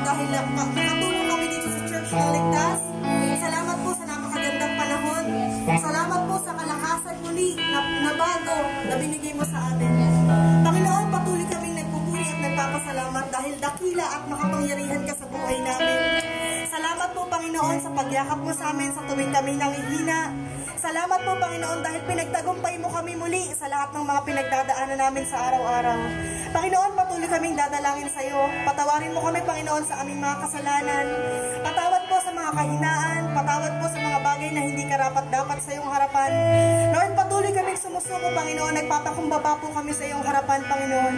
dahil nakatulong kami dito sa Church ng Ligtas. Salamat po sa napakagandang panahon. Salamat po sa kalakasan muli na bago na binigay mo sa amin. Panginoon, patuloy kaming nagpupuri at nagpapasalamat dahil dakila at makapangyarihan ka sa buhay namin. Salamat po, Panginoon, sa pagyakap mo sa amin sa tuwing kami nanghihina. Salamat po, Panginoon, dahil pinagtagumpay mo kami muli sa lahat ng mga pinagdadaanan namin sa araw-araw. Panginoon, patuloy kaming dadalangin sa iyo. Patawarin mo kami, Panginoon, sa aming mga kasalanan. Patawad po sa mga kahinaan. Patawad po sa mga bagay na hindi karapat-dapat sa iyong harapan. Lord, patuloy kaming sumusuko, Panginoon. Nagpapakumbaba po kami sa iyong harapan, Panginoon.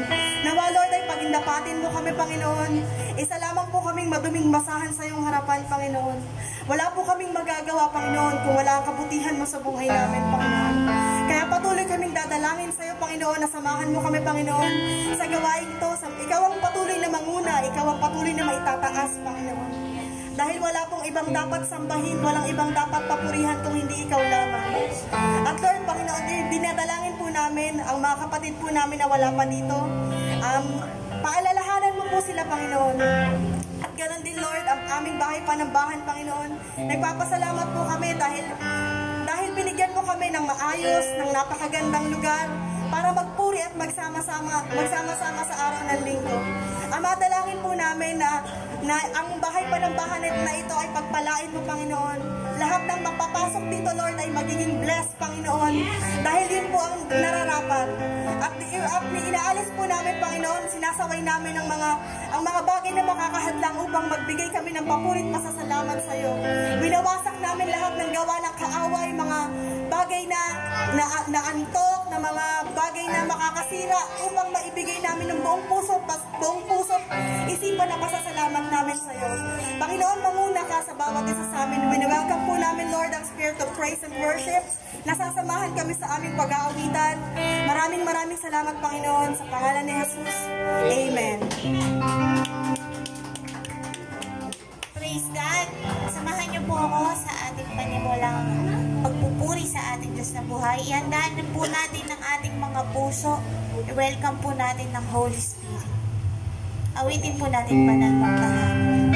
Nawa, Lord, ay pagindapatin mo kami, Panginoon. Isa lamang po kaming maduming masahan sa iyong harapan, Panginoon. Wala po kaming magagawa, Panginoon, kung wala ang kabutihan mo sa buhay namin, Panginoon. Kaya patuloy kaming dadalangin sa iyo, Panginoon, na samahan mo kami, Panginoon, sa gawain ito. Ikaw ang patuloy na manguna, ikaw ang patuloy na maitataas, Panginoon. Dahil wala pong ibang dapat sambahin, walang ibang dapat papurihan kung hindi ikaw lamang. At Lord, Panginoon, dinadalangin po namin ang mga kapatid po namin na wala pa dito. Paalalahanan mo po sila, Panginoon. At ganoon din, Lord, ang aming bahay panambahan, Panginoon. Nagpapasalamat po kami dahil binigyan mo kami ng maayos, ng napakagandang lugar para magpuri at magsama-sama sa araw ng linggo. Ama, dalangin po namin na ang bahay panambahan na ito ay pagpalain mo, Panginoon. Lahat ng magpapasok dito, Lord, ay magiging blessed, Panginoon. Dahil yun po ang nararapat. At inaalis po namin, Panginoon, sinasaway namin ang mga bagay na makakahadlang upang magbigay kami ng papurit pasasalamat sa iyo. Winawasak namin lahat ng gawa ng kaaway, mga bagay na antok, na mga bagay na makakasira upang maibigay namin ng buong puso, isipan na pasasalamat namin sa iyo. Panginoon, manguna ka sa bawat isa sa amin. Welcome po namin, Lord, ang spirit of praise and worship. Nasasamahan kami sa aming pag-aawitan. Maraming salamat, Panginoon, sa pangalan ni Jesus. Amen. Praise God. Samahan niyo po ako sa ating panimulang pagpupuri sa ating Diyos na buhay. Ihandaan po natin ang ating mga puso. I-welcome po natin ng Holy Spirit. Awitin po natin banal ng tahanan.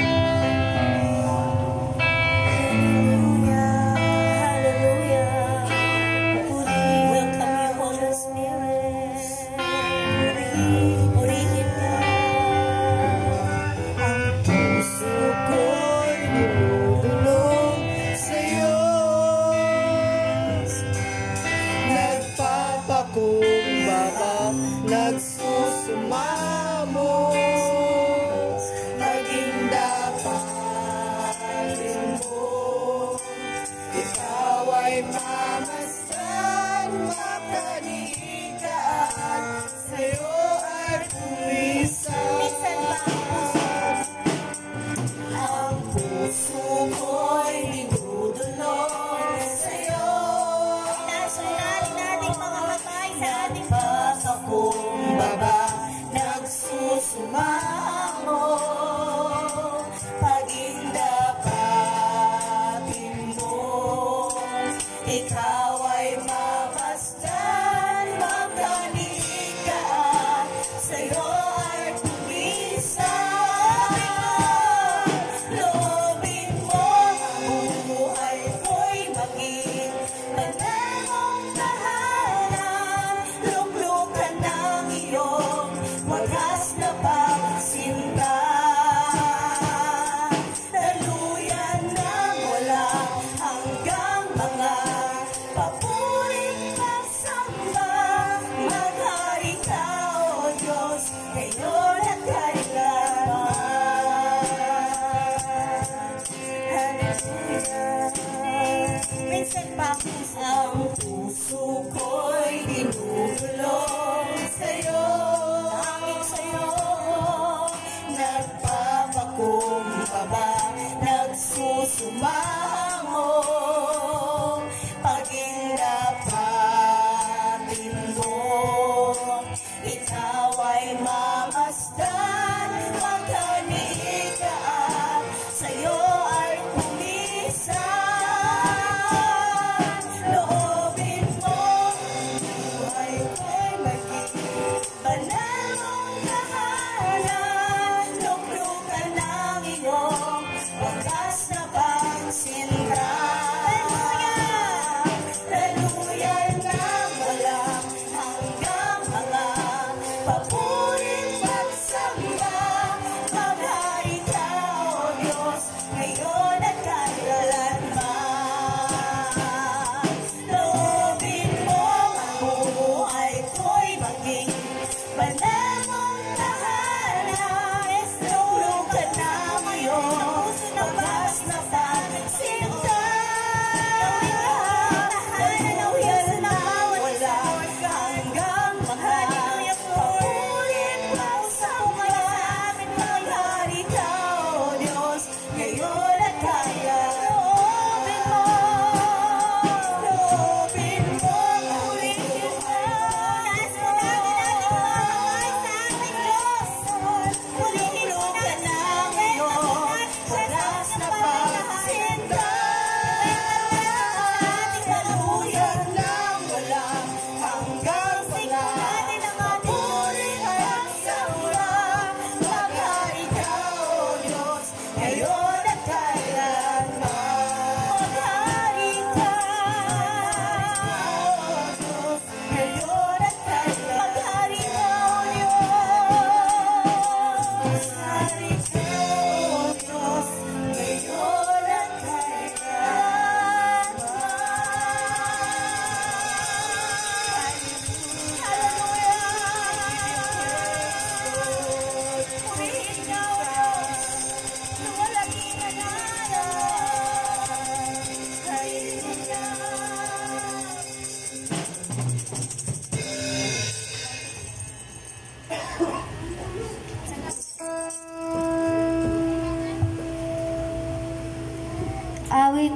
Awit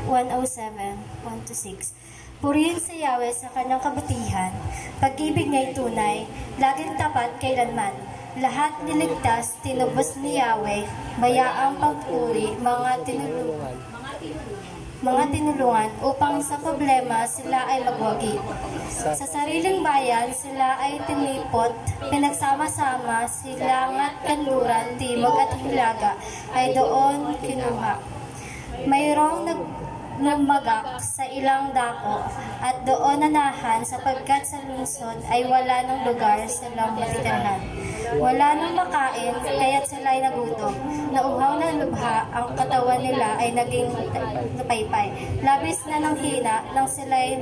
107, 1-6. Purihin si Yahweh sa kanyang kabutihan. Pag-ibig niya'y tunay, laging tapat kailanman. Lahat niligtas, tinubos ni Yahweh, mayaang pagpuri, mga tinulungan upang sa problema sila ay magwagi. Sa sariling bayan sila ay tinipot, pinagsama-sama, silangat, kanluran, timog at hilaga ay doon kinuha. Mayroong lumagak sa ilang dako at doon nanahan sapagkat sa lungsod ay wala ng lugar silang matitirhan. Wala nang makain, kaya't sila ay nagutom. Nauhaw na lubha, ang katawan nila ay naging napaypay. Labis na ng hina, nang sila ay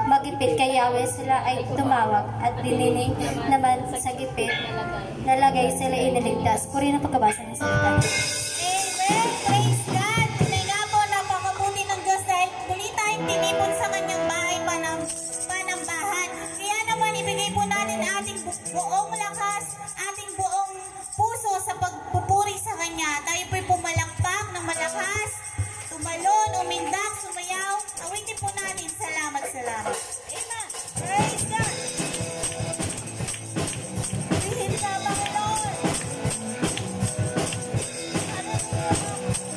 magipit kay Yahweh, sila ay tumawag at dinining naman sa gipit. Nalagay sila iniligtas. Puri na pagkabasa ng salita. Amen! Praise God! Tunay nga po, napakabuti ng Diyos dahil muli tayong tinipon sa kanyang bahay panambahan. Kaya naman ibigay po natin ating buong lakas, ating buong puso sa pagpupuri sa Kanya. Tayo po'y pumalakpak ng malakas, tumalon, umindak, sumayaw. Awitin po natin. Salamat, salamat. Amen! Praise God! Purihin ka, Panginoon! Hallelujah!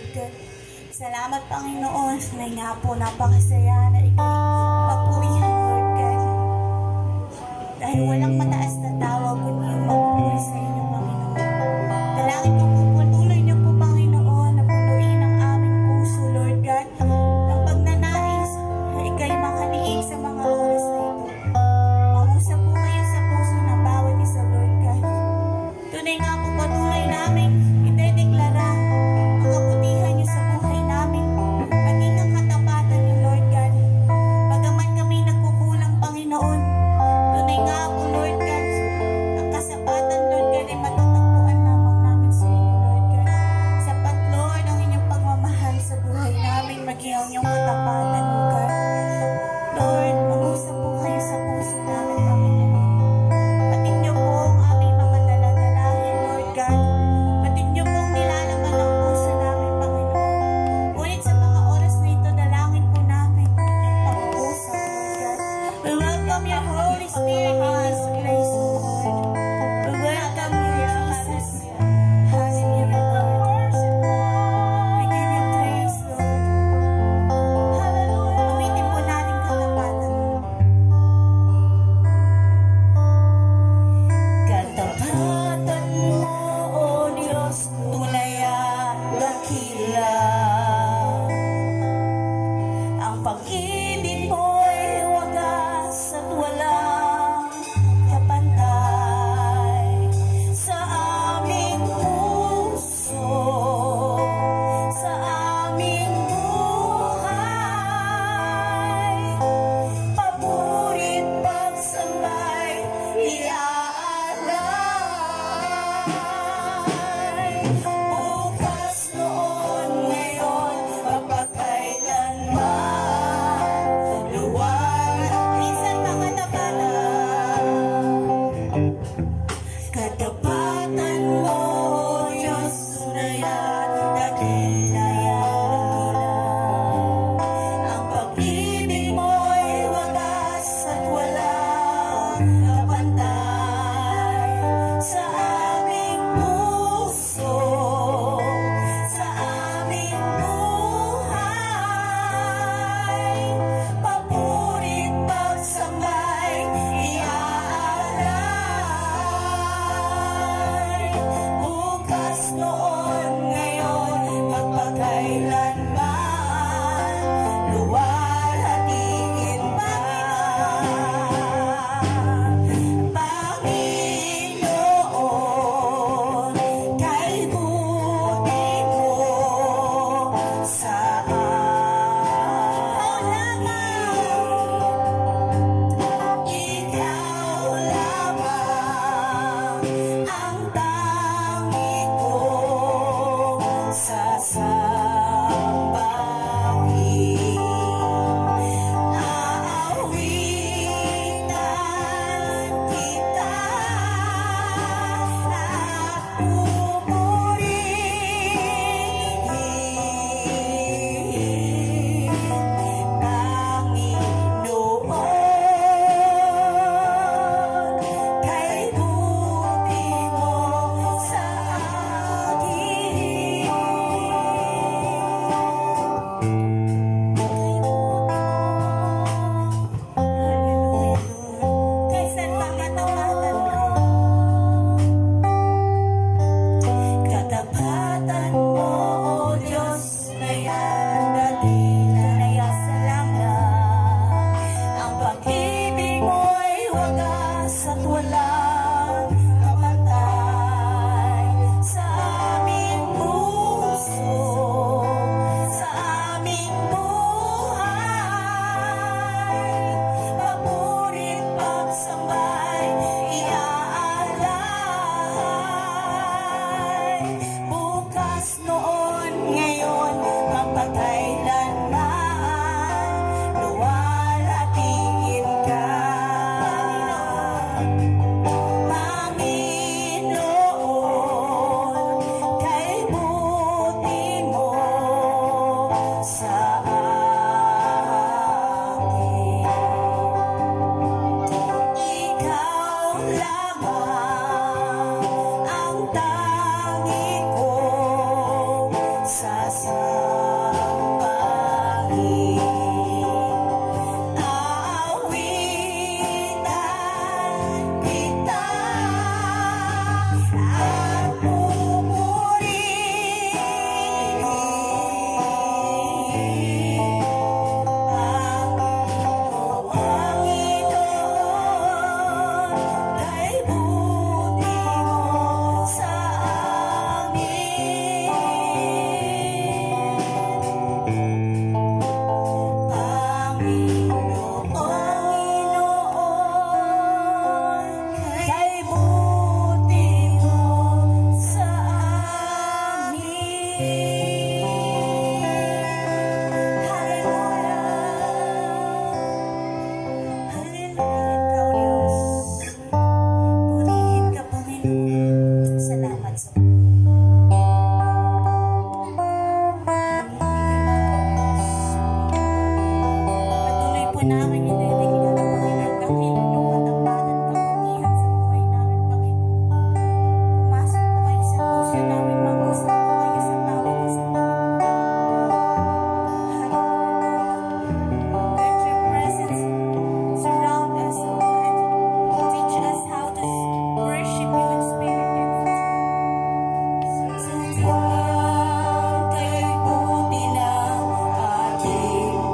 Lord God. Salamat, Panginoon. Tunay nga po, napakasaya na ikay papurihan, Lord God. Dahil walang mataas na tawag kundi yung magpupuri sa inyo, Panginoon. Dalangin ko po, patuloy niyo po, Panginoon, na punuin ang aming puso, Lord God, ng pagnanais na ikay makaliig sa mga oras na ito. Mangusap po kayo sa puso ng bawat isa, Lord God. Tunay nga po, patuloy namin idedeklara ang kabutihan niyo sa buhay namin, maging ang katapatan niyo, Lord God. Bagaman kami nagkukulang, Panginoon, tunay nga po, Lord God, ang kasapatan, Lord God, ay matatagpuan lamang namin sa inyo, Lord God. Sapat, Lord, ang inyong pagmamahal sa buhay namin, maging ang inyong katapatan, Lord God. Lord, mag-usap po kayo sa puso namin, Panginoon. Patid niyo po ang aming mga daladalahin, Lord God. Patid niyo pong nilalaman ang puso namin, Panginoon. Ngunit sa mga oras na ito, dalangin po namin ang pag-uusap, Lord God. We welcome your Holy Spirit in this place, Lord. We welcome you, Jesus. Hallelujah, Lord. We give you praise, Lord. Hallelujah.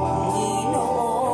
Panginoon.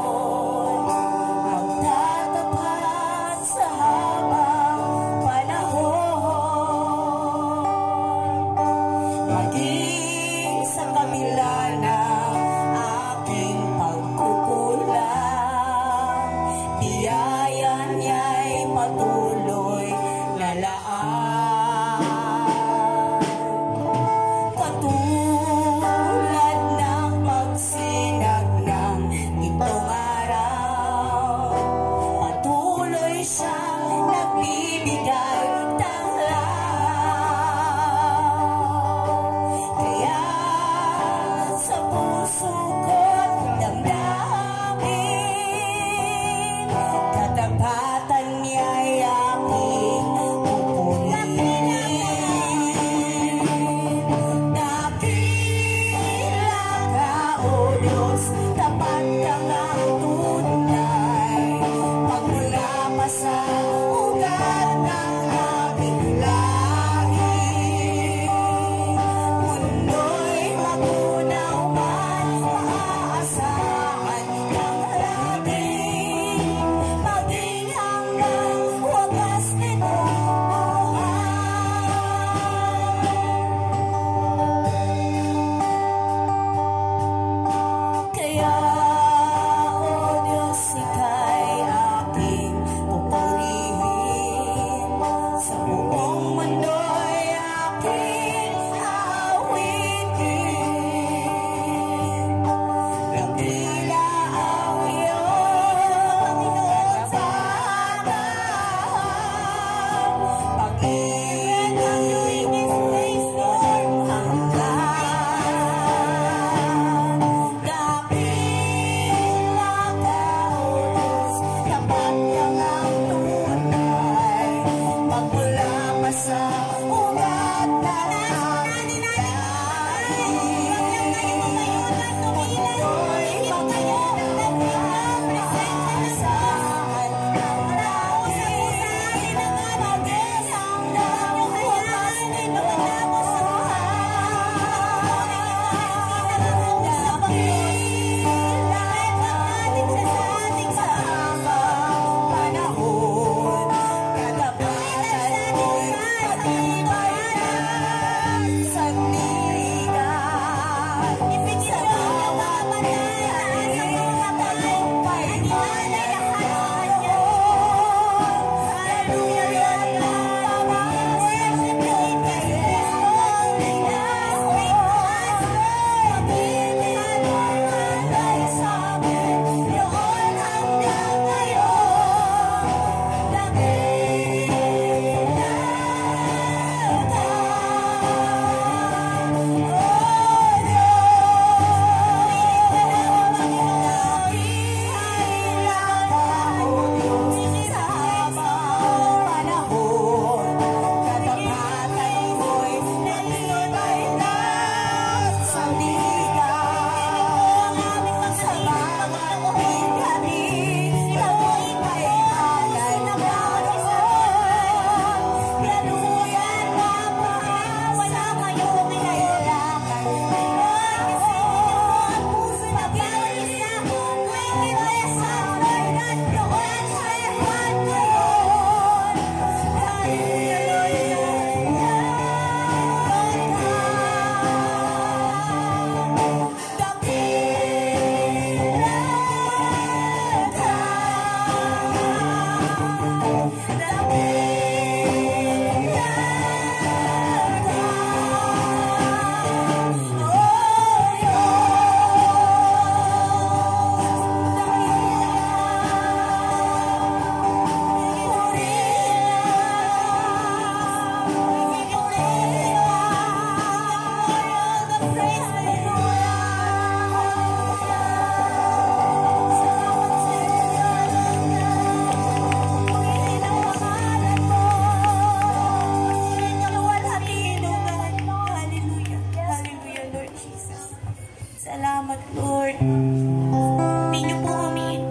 Salamat, Lord. Hindi niyo po kami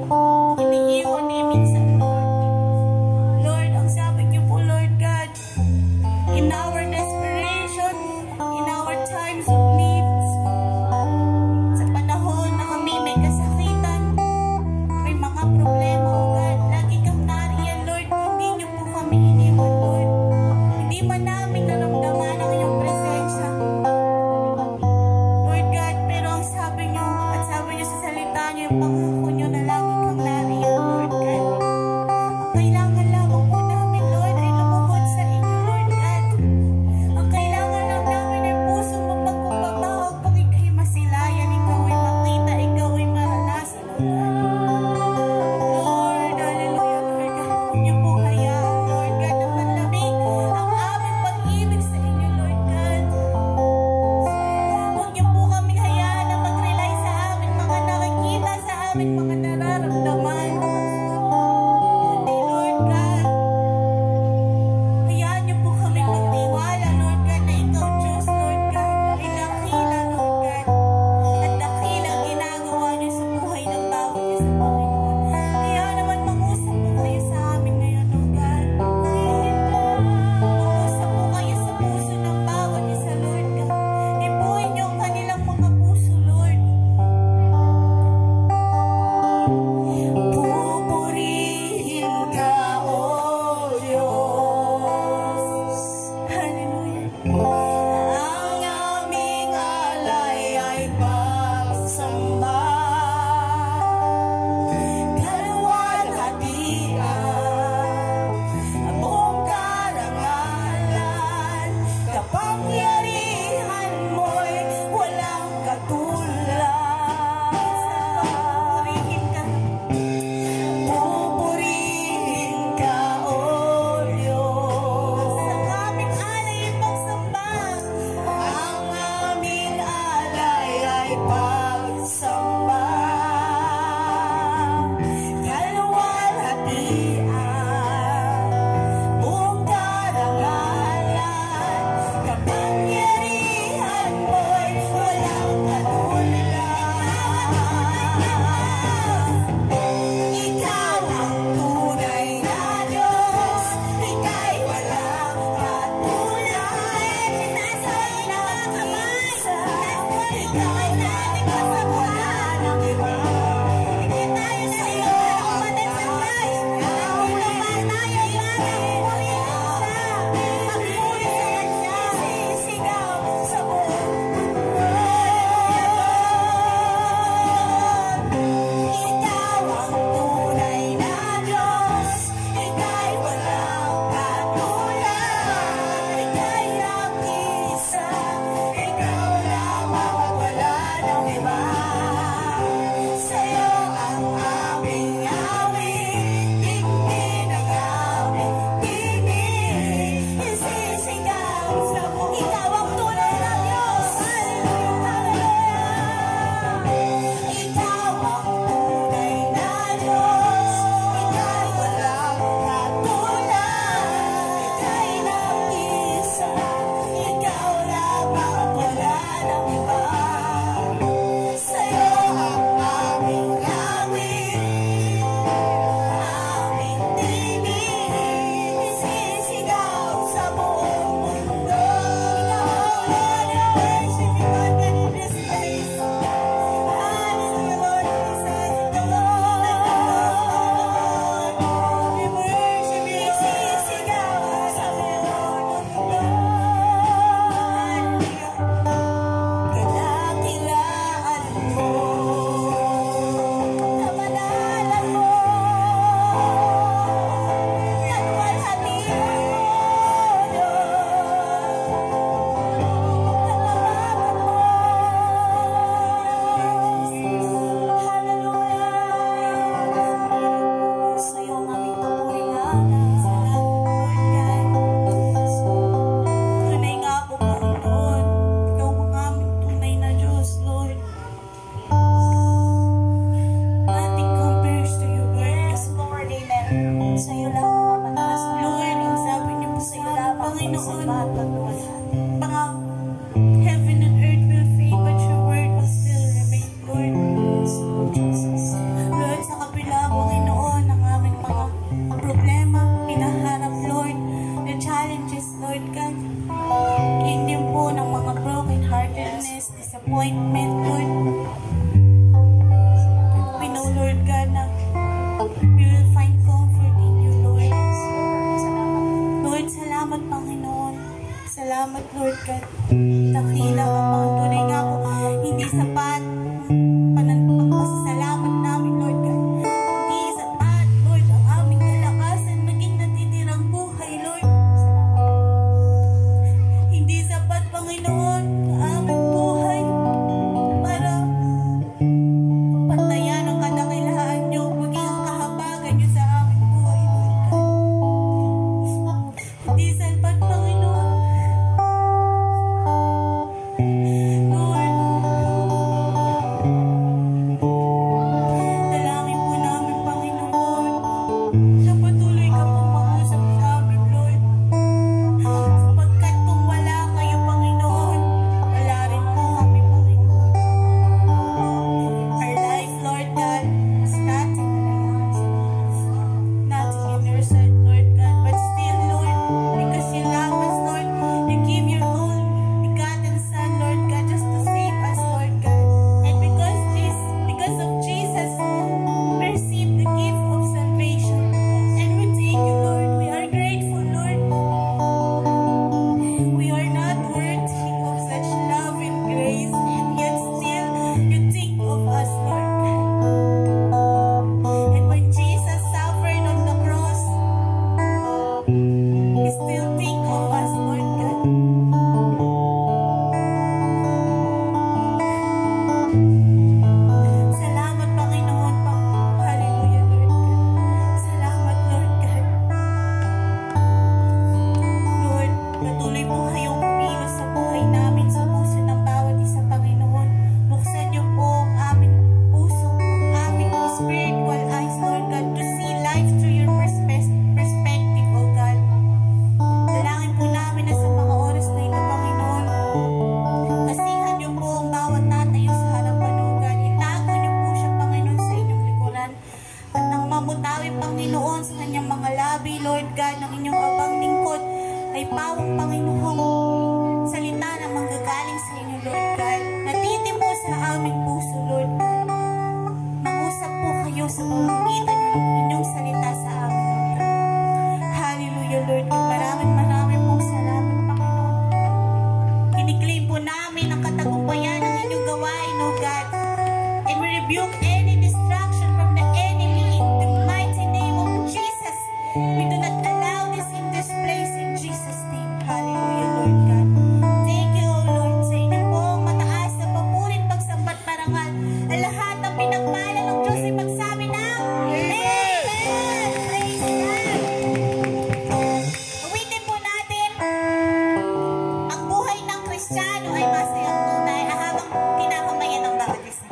iniiwan ni minsan, Lord. Lord, ang sabi niyo po, Lord God, in our desperation, in our times of needs, sa panahon na kami may kasakitan, may mga problema, O God, lagi kang nariyan, Lord. Hindi niyo po kami iniwan, Lord. Hindi man namin naramdaman ang iyong presensya, Lord God, pero ang sabi niyo, at sabi niyo sa rebuke any distraction from the enemy in the mighty name of Jesus. We do not allow this in this place in Jesus' name. Hallelujah, Lord God. Thank you, O Lord. Sa inyo po mataas na papurit, pagsambat, parangal. Ang lahat ng pinagpala ng Diyos ay magsabi ng Amen! Praise God! Awitin po natin, ang buhay ng Kristiyano ay masayang tunay na habang kinakamayan ng bawat isa.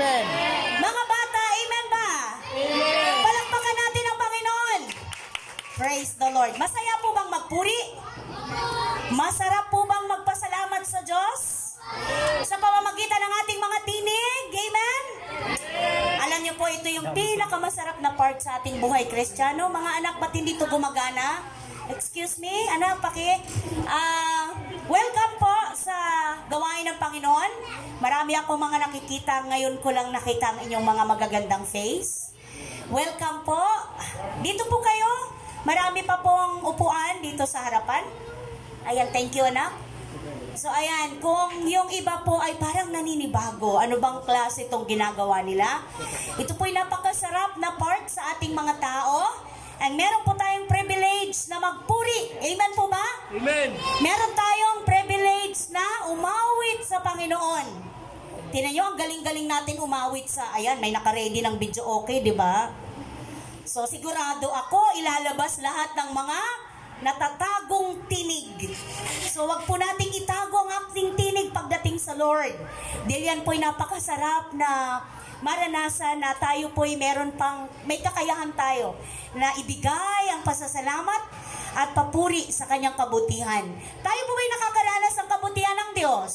Amen. Mga bata, amen ba? Amen. Palakpakan natin ang Panginoon. Praise the Lord. Masaya po bang magpuri? Masarap po bang magpasalamat sa Diyos? Sa pamamagitan ng ating mga tinig? Amen? Alam niyo po, ito yung pinakamasarap na part sa ating buhay Kristiyano. Mga anak, ba't hindi ito gumagana? Excuse me, anak, welcome po sa gawain ng Panginoon. Marami akong mga nakikita. Ngayon ko lang nakita ang inyong mga magagandang face. Welcome po. Dito po kayo. Marami pa pong upuan dito sa harapan. Ayan, thank you, anak. So, ayan, kung yung iba po ay parang naninibago, ano bang klase itong ginagawa nila? Ito po'y napakasarap na part sa ating mga tao. And meron po tayong privilege na magpuri. Amen po ba? Amen. Meron tayong privilege na umawit sa Panginoon. Tingnan nyo, ang galing-galing natin umawit sa, ayan, may naka-ready ng video, okay, di ba? So, sigurado ako, ilalabas lahat ng mga natatagong tinig. So, wag po nating itago ang ating tinig pagdating sa Lord. Dahil yan po'y napakasarap na maranasan na tayo po'y meron pang, may kakayahan tayo na ibigay ang pasasalamat at papuri sa kanyang kabutihan. Tayo po ba'y nakakaranas ng kabutihan ng Diyos?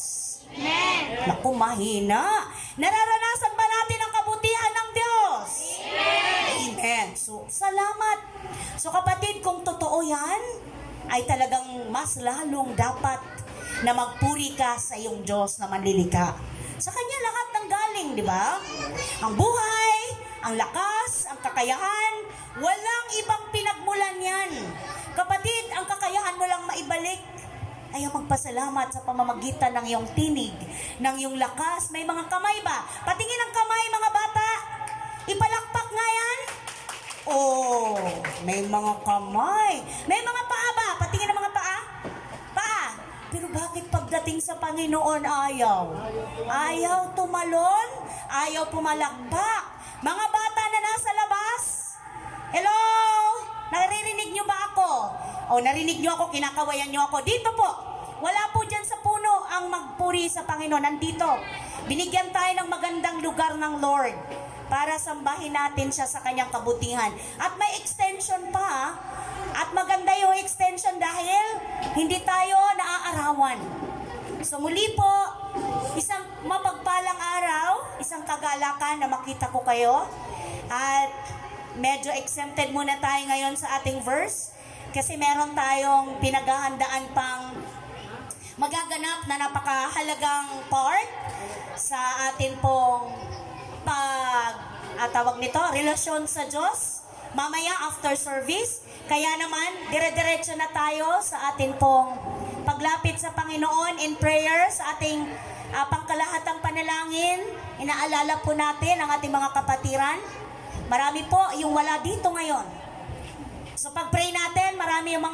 Amen. Naku, mahina. Nararanasan ba natin ang kabutihan ng Diyos? Amen. Amen. So, salamat. So, kapatid, kung totoo yan, ay talagang mas lalong dapat na magpuri ka sa iyong Diyos na manlilika. Sa Kanya lahat ng galing, di ba? Ang buhay, ang lakas, ang kakayahan, walang ibang pinagmulan yan. Kapatid, ang kakayahan mo lang maibalik ay ang magpasalamat sa pamamagitan ng iyong tinig, ng iyong lakas. May mga kamay ba? Patingin ang kamay, mga bata. Ipalakpak nga yan. Oh, may mga kamay. May mga paa ba? Patingin ang mga paa. Paa. Pero bakit pagdating sa Panginoon ayaw? Ayaw tumalon? Ayaw pumalakpak? Mga bata na nasa labas? Hello? Naririnig nyo ba ako? O narinig nyo ako, kinakawayan nyo ako. Dito po. Wala po dyan sa puno ang magpuri sa Panginoon. Nandito. Binigyan tayo ng magandang lugar ng Lord para sambahin natin siya sa kanyang kabutihan. At may extension pa. At maganda yung extension dahil hindi tayo naaarawan. So muli po, isang mapagpalang araw, isang kagalakan na makita ko kayo. At medyo exempted muna tayo ngayon sa ating verse kasi meron tayong pinaghahandaan pang magaganap na napakahalagang part sa atin pong tawag nito, relasyon sa Diyos mamaya after service. Kaya naman, dire-diretso na tayo sa atin pong paglapit sa Panginoon in prayer, sa ating pangkalahatang panalangin. inaalala po natin ang ating mga kapatiran. Marami po yung wala dito ngayon. So pag-pray natin, marami yung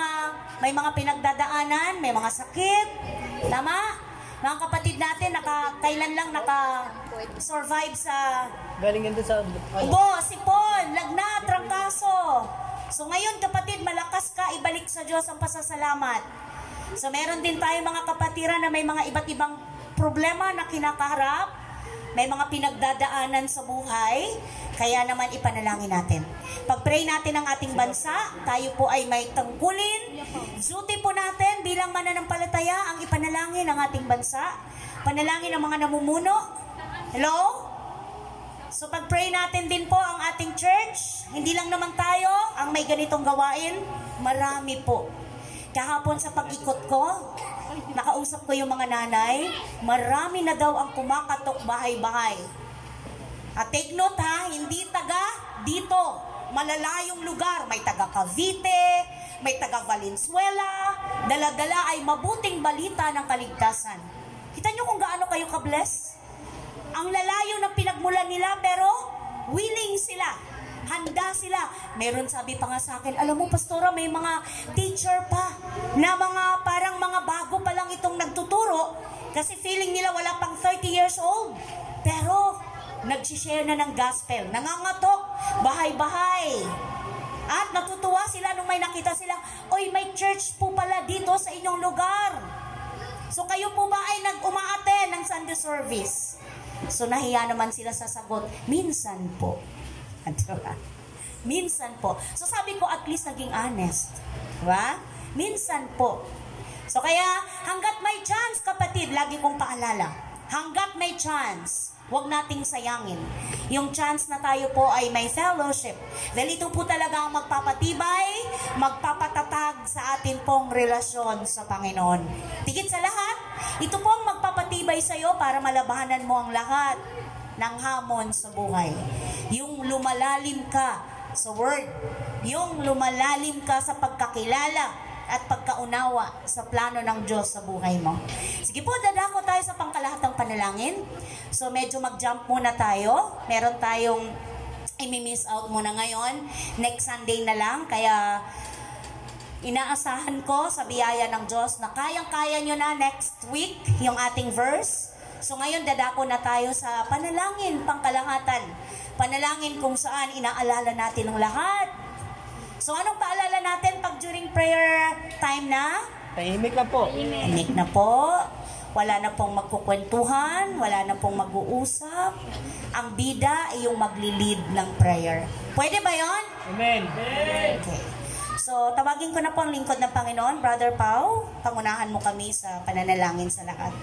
may mga pinagdadaanan, may mga sakit. Tama? Mga kapatid natin, kailan lang naka-survive sa Galing yan doon sa... ubo, sipon, lagnat, trangkaso. So ngayon kapatid, malakas ka, ibalik sa Diyos ang pasasalamat. So meron din tayo mga kapatiran na may mga iba't ibang problema na kinakaharap, may mga pinagdadaanan sa buhay, kaya naman ipanalangin natin. Pag-pray natin ang ating bansa, tayo po ay may tangkulin. Duty po natin bilang mananampalataya ang ipanalangin ang ating bansa, panalangin ang mga namumuno. Hello? So pag-pray natin din po ang ating church, hindi lang naman tayo ang may ganitong gawain, marami po. Kahapon sa pag-ikot ko, nakausap ko yung mga nanay, marami na daw ang kumakatok bahay-bahay. At take note ha, hindi taga dito, malalayong lugar, may taga Cavite, may taga Valenzuela, dala-dala ay mabuting balita ng kaligtasan. Kita nyo kung gaano kayo ka-bless? Ang lalayo ng pinagmulan nila pero willing sila, handa sila. Meron sabi pa nga sa akin, alam mo pastora, may mga teacher pa na parang mga bago pa lang itong nagtuturo kasi feeling nila wala pang 30 years old. Pero nagsishare na ng gospel, nangangatok, bahay-bahay. At natutuwa sila nung may nakita sila, oy, may church po pala dito sa inyong lugar. So kayo po ba ay nag-umaaten ng Sunday service? So nahiya naman sila sa sagot, minsan po. Minsan po. So sabi ko, at least naging honest. Diba? Minsan po. So kaya, hanggat may chance, kapatid, lagi kong paalala, hanggat may chance, huwag nating sayangin. Yung chance na tayo po ay may fellowship. Dahil ito po talaga ang magpapatibay, magpapatatag sa atin pong relasyon sa Panginoon. Tigit sa lahat, ito po ang magpapatibay sa iyo para malabanan mo ang lahat ng hamon sa buhay. Yung lumalalim ka sa Word, yung lumalalim ka sa pagkakilala at pagkaunawa sa plano ng Diyos sa buhay mo. Sige po, dadako tayo sa pangkalahatang panalangin. So medyo mag-jump muna tayo. Meron tayong i-miss out muna ngayon. Next Sunday na lang. Kaya inaasahan ko sa biyaya ng Diyos na kayang-kaya nyo na next week yung ating verse. So ngayon dadako na tayo sa panalangin, pangkalahatan. Panalangin kung saan inaalala natin ang lahat. So anong paalala natin pag during prayer time na? Tahimik na po. Tahimik na po. Wala na pong magkukwentuhan, wala na pong mag-uusap. Ang bida ay yung magli-lead ng prayer. Pwede ba yon? Amen. Okay. So tawagin ko na po ang lingkod ng Panginoon, Brother Pao. Pangunahan mo kami sa pananalangin sa lahat.